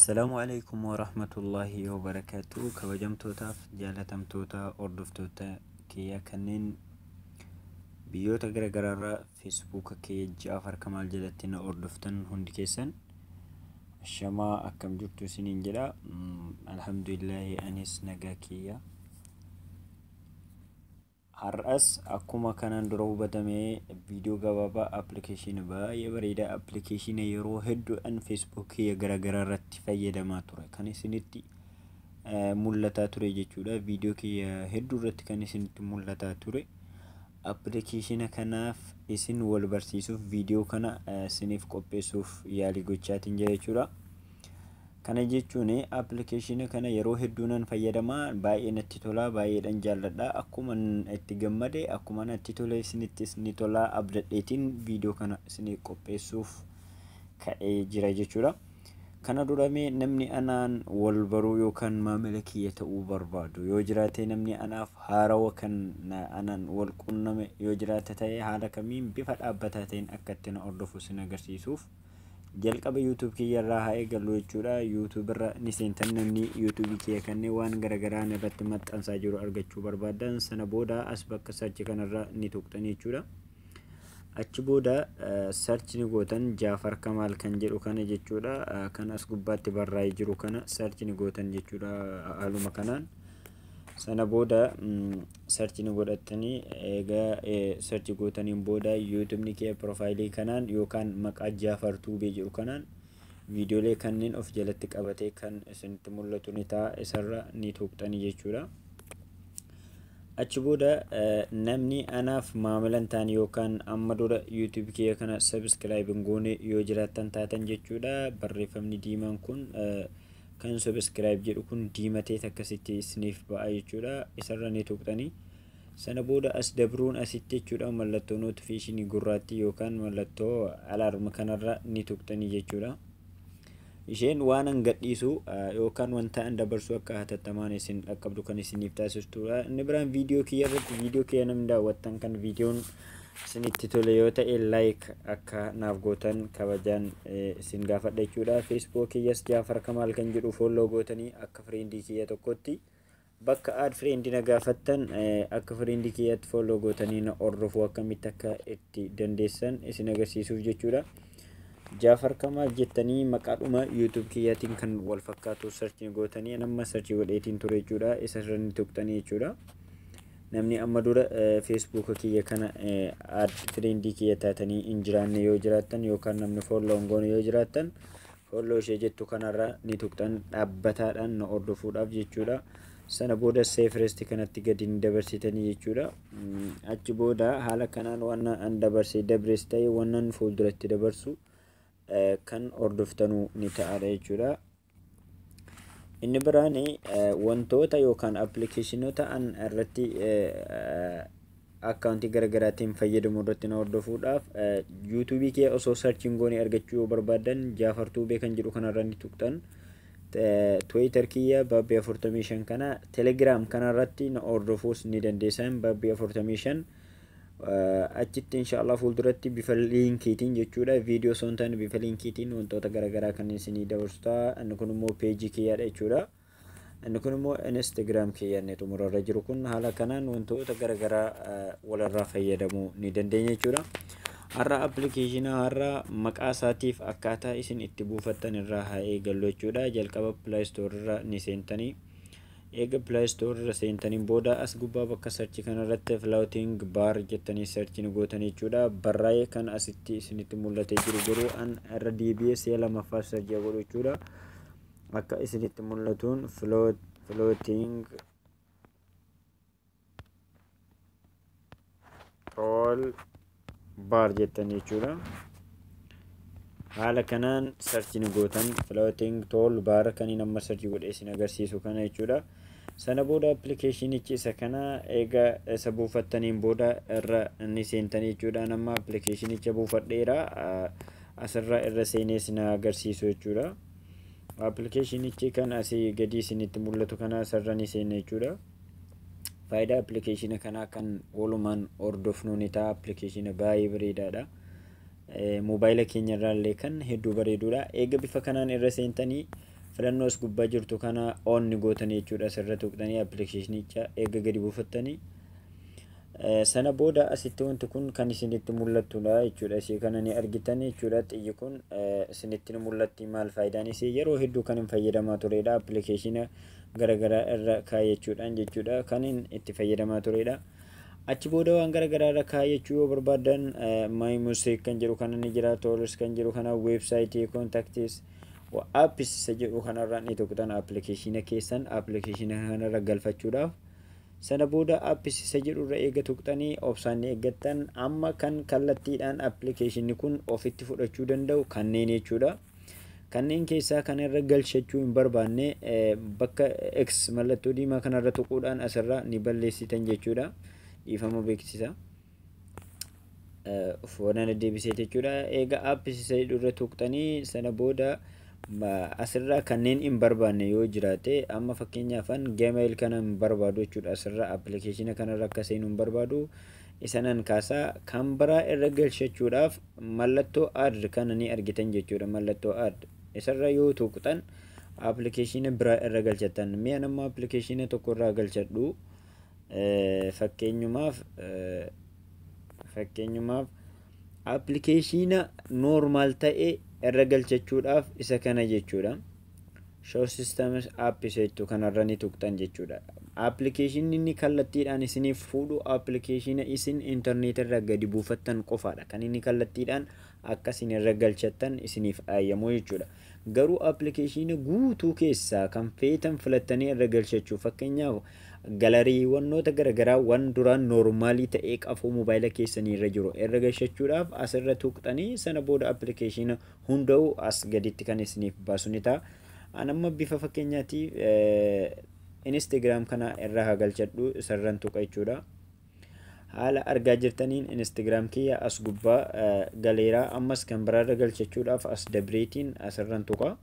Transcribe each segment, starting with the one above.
Assalamu alaikum warahmatullahi wabarakatuh. Kabajamtootaaf jaalatamtoota hordoftoota kiyya kanneen biyyoota garaagaraarraa feesbuuka kiyya Jaafar Kamaal jalatti na hordoftan hundi keessan shamaa akkam jirtu isiniin jedha. Alhamdulillahi anis nagaa kiyya. Har'as akkuma kanaan dura hubatamee viidiyoo gabaabaa appilikeeshinii baay'ee bareedaa appilikeeshinii yeroo hedduudhaan feesbuuk kiyya garaagaraa irratti fayyadamaa ture kan isinitti mul'ataa ture jechuudha. Viidiyoo kiyya hedduu irratti kan isinitti mul'ataa ture. Appilikeeshina kanaaf isin wal barsiisuuf viidiyoo kana isiniif qopheessuuf yaalii gochaatiin jira jechuudha. Kana jechuun appilikeeshina kana yeroo hedduunan fayyadamaa baay'ee natti tola, baay'eedhaan jaalladha. Akkuma itti gammade akkuma natti tole isinittis ni tola abdadheetiin viidiyoo kana isiniif qopheessuuf ka'ee jira jechuudha. Kana duramee namni anaan wal baruu yookaan maamila kiyya ta'uu barbaadu yoo jiraate, namni anaaf haarawa kan anaan wal qunname yoo jiraate ta'e haala kamiin bifa dhaabbataa ta'een akka itti na hordofu isin agarsiisuuf jalqaba YouTube kiyya irraa haa eegallu jechuudha. YouTube irra ni seentan namni YouTube kiyya kanneen waan garaagaraa irratti maxxansaa jiru argachuu barbaadan sana booda as bakka sarchi kanarra ni tuqxan jechuudha. Achi booda sarchi ni gootan Jaafar Kamaal kan jedhu kana jechuudha. Kan as gubbaatti barraa'ee jiru kana sarchi ni gootan jechuudha. Haaluma kanaan sana booda sarchi ni godhatanii egaa sarchi gootaniin booda YouTube ni kee profaayilii kanaan yookaan maqaa Jaafar Tuubee jedhu kanaan viidiyoolee kanneen of jalatti qabatee kan isinitti mul'atu ni ta'a, isarra ni tuqxanii jechuudha. Achi booda namni anaaf maamilan ta'an yookaan amma dura YouTube kiyya kana subscribe goone yoo jiraattan taatan jechuudha. Barreeffamni diimaan kun kan subscribe jedhu kun diimatee akkasitti isiniif ba'a jechuudha. Isarra ni tuqxanii sana booda as dabruun asitti jechuudha mallattoo notifiikeeshinii gurraattii yookaan mallattoo alaarma kanarra ni tuqxanii jechuudha. Isheen waan an gadhiisu yookaan wanta an dabarsu akka hatattamaan isin dhaqqabdu kan isiniif taasistudha. Inni biraan viidiyoo kiyya irratti viidiyoo kiyya namni daawwattan kan viidiyoon isinitti tole yoo ta'e like akka naaf gootan kabajaan isin gaafadha jechuudha. Facebook kiyyas Jaafar Kamaal kan jedhu follow gootanii akka friendii kiyya tokkotti bakka add friend na gaafattan akka friendii kiyyatti follow gootanii na hordofuu akkamitti akka itti dandeessan isin agarsiisuuf jechuudha. Jaafar Kamaal jettanii maqaadhuma YouTube kiyyaatiin kan wal fakkaatu sarchi gootanii nama sarchi godheetiin ture jechuudha. Isarra ni tuqxanii jechuudha. Namni amma dura Facebook kiyya kana add friendii kiyya taatanii hin jiraanne yoo jiraattan yookaan namni follow goone yoo jiraattan follow ishee jettu kanarra ni tuqxan dhaabbataadhaan na hordofuudhaaf jechuudha. Sana booda save rest kanatti gadi ni dabarsitanii jechuudha. Achi booda haala kanaan waan an dabarsee dabrees ta'e waan fuulduratti dabarsu kan hordoftanuu ni ta'adha jechuudha. Inni biraan wantoota yookaan appilikeeshinoota an irratti akkaawuntii garaagaraatiin fayyadamu irratti na hordofuudhaaf YouTube kee osoo sarchiin goone argachuu yoo barbaadan Jaafar Tuubee kan jedhu kanarra ni tuqxan. Twitter kiyya Baabbii 45 kana, Telegram kanarratti na hordofuus ni dandeessan Baabbii 45 achitti inshallah fuulduratti bifa linkiitiin jechuudha. Viidiyoo soontaan bifa linkiitiin wantoota garaagaraa kan isinii dabarsuta. Inni kun immoo peejii kiyyaadha jechuudha. Inni kun immoo Instagram kiyyaanne xumurarra jiru kun haala kanaan wantoota garaagaraa walirraa fayyadamuu ni dandeenya jechuudha. Har'a appilikeeshina har'a maqaa isaatiif akkaataa isin itti buufattan irraa haa eegallu jechuudha. Jalqaba Play Store irra ni seentanii eega Play Store irra seentaniin booda as gubbaa bakka sarchi kanarratti floating bar jettanii sarchi ni gootan jechuudha. Barraa'ee kan asitti isinitti mul'atee jiru garuu an irra DBS lammaffaa sarchi godhu jechuudha. Akka isinitti mul'atuun floating all bar jettanii jechuudha. Haala kanaan sarchi ni gootan floating tool bar kan nama sarchi godhee isin agarsiisu kana jechuudha. Sana booda appilikeeshinichi isa kana eega isa buufattaniin booda irra ni seentanii jechuudha. Nama appilikeeshinicha buufadheera asirra irra seenee isin agarsiisu jechuudha. Appilikeeshinichi kan asii gadi isinitti mul'atu kana asirra ni seenne jechuudha. Faayidaa appilikeeshina kanaa kan walumaan hordofnu ni ta'a. Appilikeeshina baay'ee bareedaadha. Mobaayila keenya irraallee kan hedduu bareedudha. Eega bifa kanaan irra seentanii filannoo as gubbaa jirtu kana on ni gootanii jechuudha. Asirra tuqxanii appilikeeshinicha eega gadi buufattanii sana booda asitti wanti kun kan isinitti mul'attudha jechuudha. Isii kana ni argitan jechuudha. Xiyyi kun isinitti mul'atti. Maal faayidaan isii? Yeroo hedduu kan hin fayyadamaa turedha. Appilikeeshina garagaraa irra kaayachuudhaan jechuudha kan itti fayyadamaa turedha. Achi booda waan garagaraa irra kaayachuu yoo barbaadan my music kan jedhu kana ni jira. Toolus kan jedhu kana, website, contacts, appis isa jedhu kanarra ni tuqxan appilikeeshina keessan appilikeeshina kanarra galfachuudhaaf. Sana booda appis isa jedhu irra eega tuqxanii obsaan eeggattan amma kan kallattiidhaan appilikeeshinni kun ofitti fudhachuu danda'u kanneen jechuudha. Kanneen keessaa kanarra galchachuu hin barbaanne bakka X mallattoo diimaa kanarra tuquudhaan asirra ni balleessitan jechuudha. Dhiifama beeksisa. Foodaan deebisee jechuudha. Eega appis isa jedhu irra tuqxanii sana booda asirraa kanneen hin barbaanne yoo jiraate amma fakkeenyaafan Gmail kana hin barbaadu jechuudha. Asirra appilikeeshina kanarra akka seenu hin barbaadu. Isanan kaasaa kan biraa irra galchachuudhaaf mallattoo add kana ni argitan jechuudha. Mallattoo add isarra yoo tuqxan appilikeeshina biraa irra galchatan. Mee nama appilikeeshina tokko irraa galchadhu. Fakkeenyumaaf appilikeeshina normal ta'e irra galchachuudhaaf isa kana jechuudha. Show systems app iseettu kanarra ni tuqxan jechuudha. Appilikeeshinni inni kallattiidhaan isiniif fuudhu appilikeeshina isin internet irra gadi buufattan qofaadha. Kan inni kallattiidhaan akkasin irra galchattan isiniif ayyamoo jechuudha. Garuu appilikeeshina guutuu keessaa kan feetan filattanii irra galchachuu fakkeenyaaf galariiwwannoota garagaraa waan duraan noormaalii ta'ee qafoo mobaayila keessanii irra jiru irra galchachuudhaaf asirra tuqxanii sana booda appilikeeshina hunda'u as gaditti kan isiniif baasu ni ta'a. Anamma bifa fakkeenyaatiif Instagram kana irra haa galchadhu isarran tuqa jechuudha. Haala argaa jirtaniin Instagram kiyya as gubbaa galeeraa ammas kan biraarra galchachuudhaaf as dabreetiin asirran tuqa.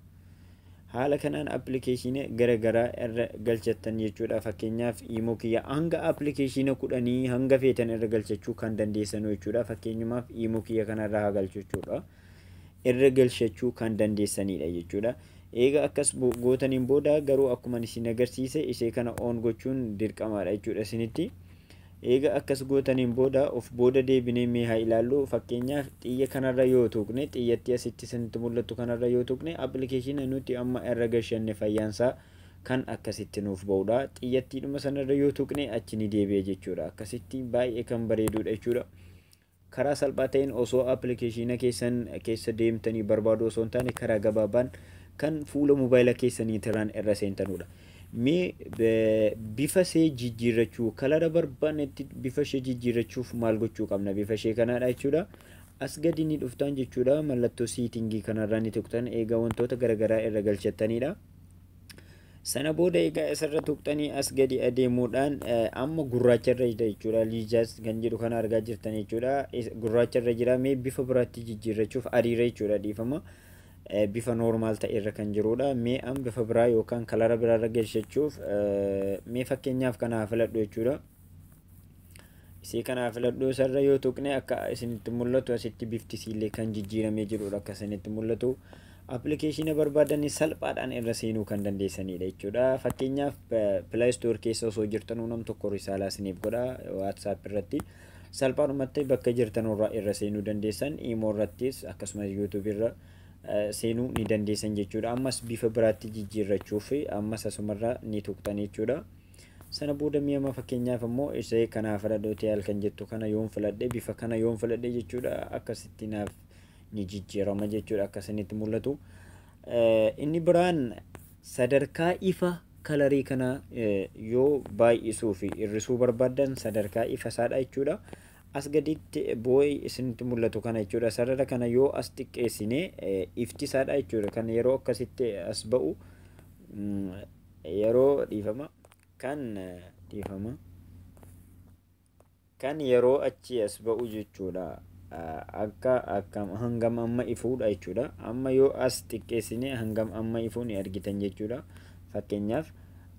Haala kanaan appilikeeshina garagaraa irra galchattan jechuudha. Fakkeenyaaf imo kiyya hanga appilikeeshina 10 hanga feetan irra galchachuu kan dandeessan jechuudha. Fakkeenyumaaf imo kiyya kanarra haa galchachuudha. Irra galchachuu kan dandeessanidha jechuudha. Eega akkas gootaniin booda garuu akkuma isin agarsiise isee kana on gochuun dirqamaadha jechuudha isinitti. Eega akkas gootaniin booda of booda deebinee mee haa ilaallu. Fakkeenyaaf xiyya kanarra yoo tuqne xiyyatti asitti isinitti mul'atu kanarra yoo tuqne appilikeeshina nuti amma irra galchanne fayyaansaa kan akkasitti nuuf ba'udha. Xiyyattiidhuma sanarra yoo tuqne achi ni deebi'e jechuudha. Akkasitti baay'ee kan bareedudha jechuudha. Karaa salphaa ta'een osoo appilikeeshina keessan keessa deemtanii barbaadu osoo hin taane karaa gabaabaan kan fuula mobaayila keessanii tiraan irra seentanudha. Mee bifa see jijjiirrachuu kalara barbaannetti bifa ishee jijjiirrachuuf maal gochuu qabna? Bifa ishee kanaadha jechuudha. As gadi ni dhuftaan jechuudha. Mallattoo siitingii kanarraa ni tuqxan eega wantoota garagaraa irra galchattanidha. Sana booda egaa isarra tuqxanii as gadi adeemuudhaan amma gurraacharra jira jechuudha. Liijaas kan jedhu kana argaa jirtan jechuudha. Gurraacharra jira. Mee bifa biraatti jijjiirrachuuf adiirra jechuudha dhiifama. Bifa normaal ta'e irra kan jirudha. Mee am bifa biraa yookaan kalara biraarra galchachuuf mee fakkeenyaaf kana filadhu jechuudha. Isii kana filadhu isarra yoo tuqne akka isinitti mul'atu asitti bifti isiillee kan jijjiiramee jirudha akka isinitti mul'atu. Appilikeeshina barbaadanii salphaadhaan irra seenuu kan dandeessanidha jechuudha. Fakkeenyaaf Play Store keessa osoo jirtanuu nam tokko risaalaa isiniif godha WhatsApp irratti. Salphaadhumatti bakka jirtanurraa irra seenuu dandeessan. Imo irrattis akkasumas YouTube irra seenuu ni dandeessan jechuudha. Ammas bifa biraatti jijjiirrachuuf ammas asumarraa ni tuqxan jechuudha. Sana booda mi'ama fakkeenyaaf immoo isee kanaaf filadhootii halkan jettu kana yoon filadhe bifa kana yoon filadhe jechuudha. Akkasitti naaf ni jijjiirama jechuudha akkasinitti mul'atu. Inni biraan sadarkaa ifa kalarii kana yoo baay'isuu fi hir'isuu barbaadan sadarkaa ifa isaadha jechuudha. As gaditti boo'ii isinitti mul'atu kana jechuudha. Sarara kana yoo as xiqqeessine ifti isaadha jechuudha. Kan yeroo akkasitti as ba'u yeroo dhiifama kan yeroo achi as ba'u jechuudha. Akka hangam amma ifuudha jechuudha. Amma yoo as xiqqeessine hangam amma ifuu ni argitan jechuudha. Fakkeenyaaf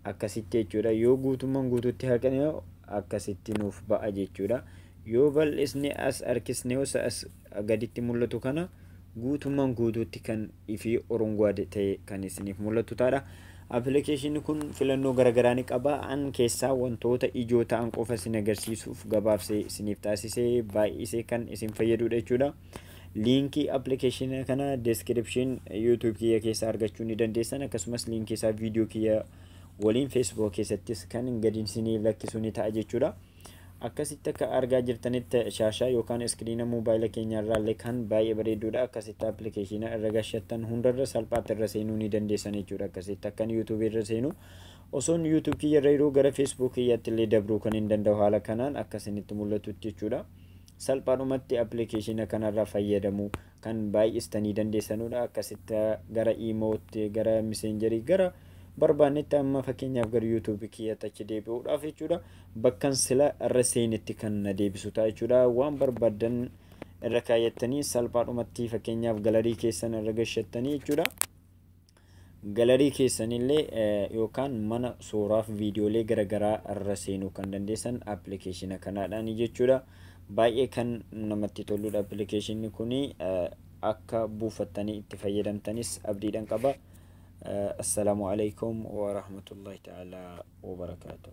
akkasitti jechuudha. Yoo guutummaan guutuutti haqne akkasitti nuuf ba'a jechuudha. Yoo bal'isne as harkisne as gaditti mul'atu kana guutummaan guutuutti kan ifi oranguwaade ta'e kan isiniif mul'atu taadha. Appilikeeshinni kun filannoo garaagaraa ni qaba. An keessaa wantoota ijoo ta'an qofa isin agarsiisuuf gabaabsee isiniif taasisee baay'isee kan isin fayyadudha jechuudha. Liinkii appilikeeshinii kana description YouTube kiyya keessa argachuu ni dandeessan. Akkasumas liinkii isaa viidiyoo kiyya waliin Facebook keessattis kan gadi isiniif lakkisuu ni ta'a jechuudha. Akkasitti akka argaa jirtanitti shaashaa yookaan iskiriina moobaayila keenyarraallee kan baay'ee bareedudha. Akkasitti appilikeeshina irra gashattan hundarra salphaatti irra seenuu ni dandeessan jechuudha. Akkasitti akkan YouTube irra seenu osoon YouTube kiyya irra yeroo gara Facebook kiyyaatti illee dabruu kan hin danda'u haala kanaan akkasinitti mul'atutti jechuudha. Salphaadhumatti appilikeeshina kanarraa fayyadamuu kan baay'istanii dandeessanudha. Akkasitti gara Imootti, gara Messengerii, gara barbaannetti amma fakkeenyaaf gara YouTube kiyyaatti achi deebi'uudhaaf jechuudha. Bakkan sila irra seenetti kan na deebisu ta'a jechuudha. Waan barbaadan irra kaayyattanii salphaadhumatti fakkeenyaaf galarii keessan irra gashattanii jechuudha. Galarii keessanillee yookaan mana suuraaf viidiyoolee garaagaraa irra seenuu kan dandeessan appilikeeshina kanaadhaan jechuudha. Baay'ee kan namatti toludha appilikeeshinni kuni akka buufattanii itti fayyadamtanis abdiidhaan qaba. السلام عليكم ورحمة الله تعالى وبركاته.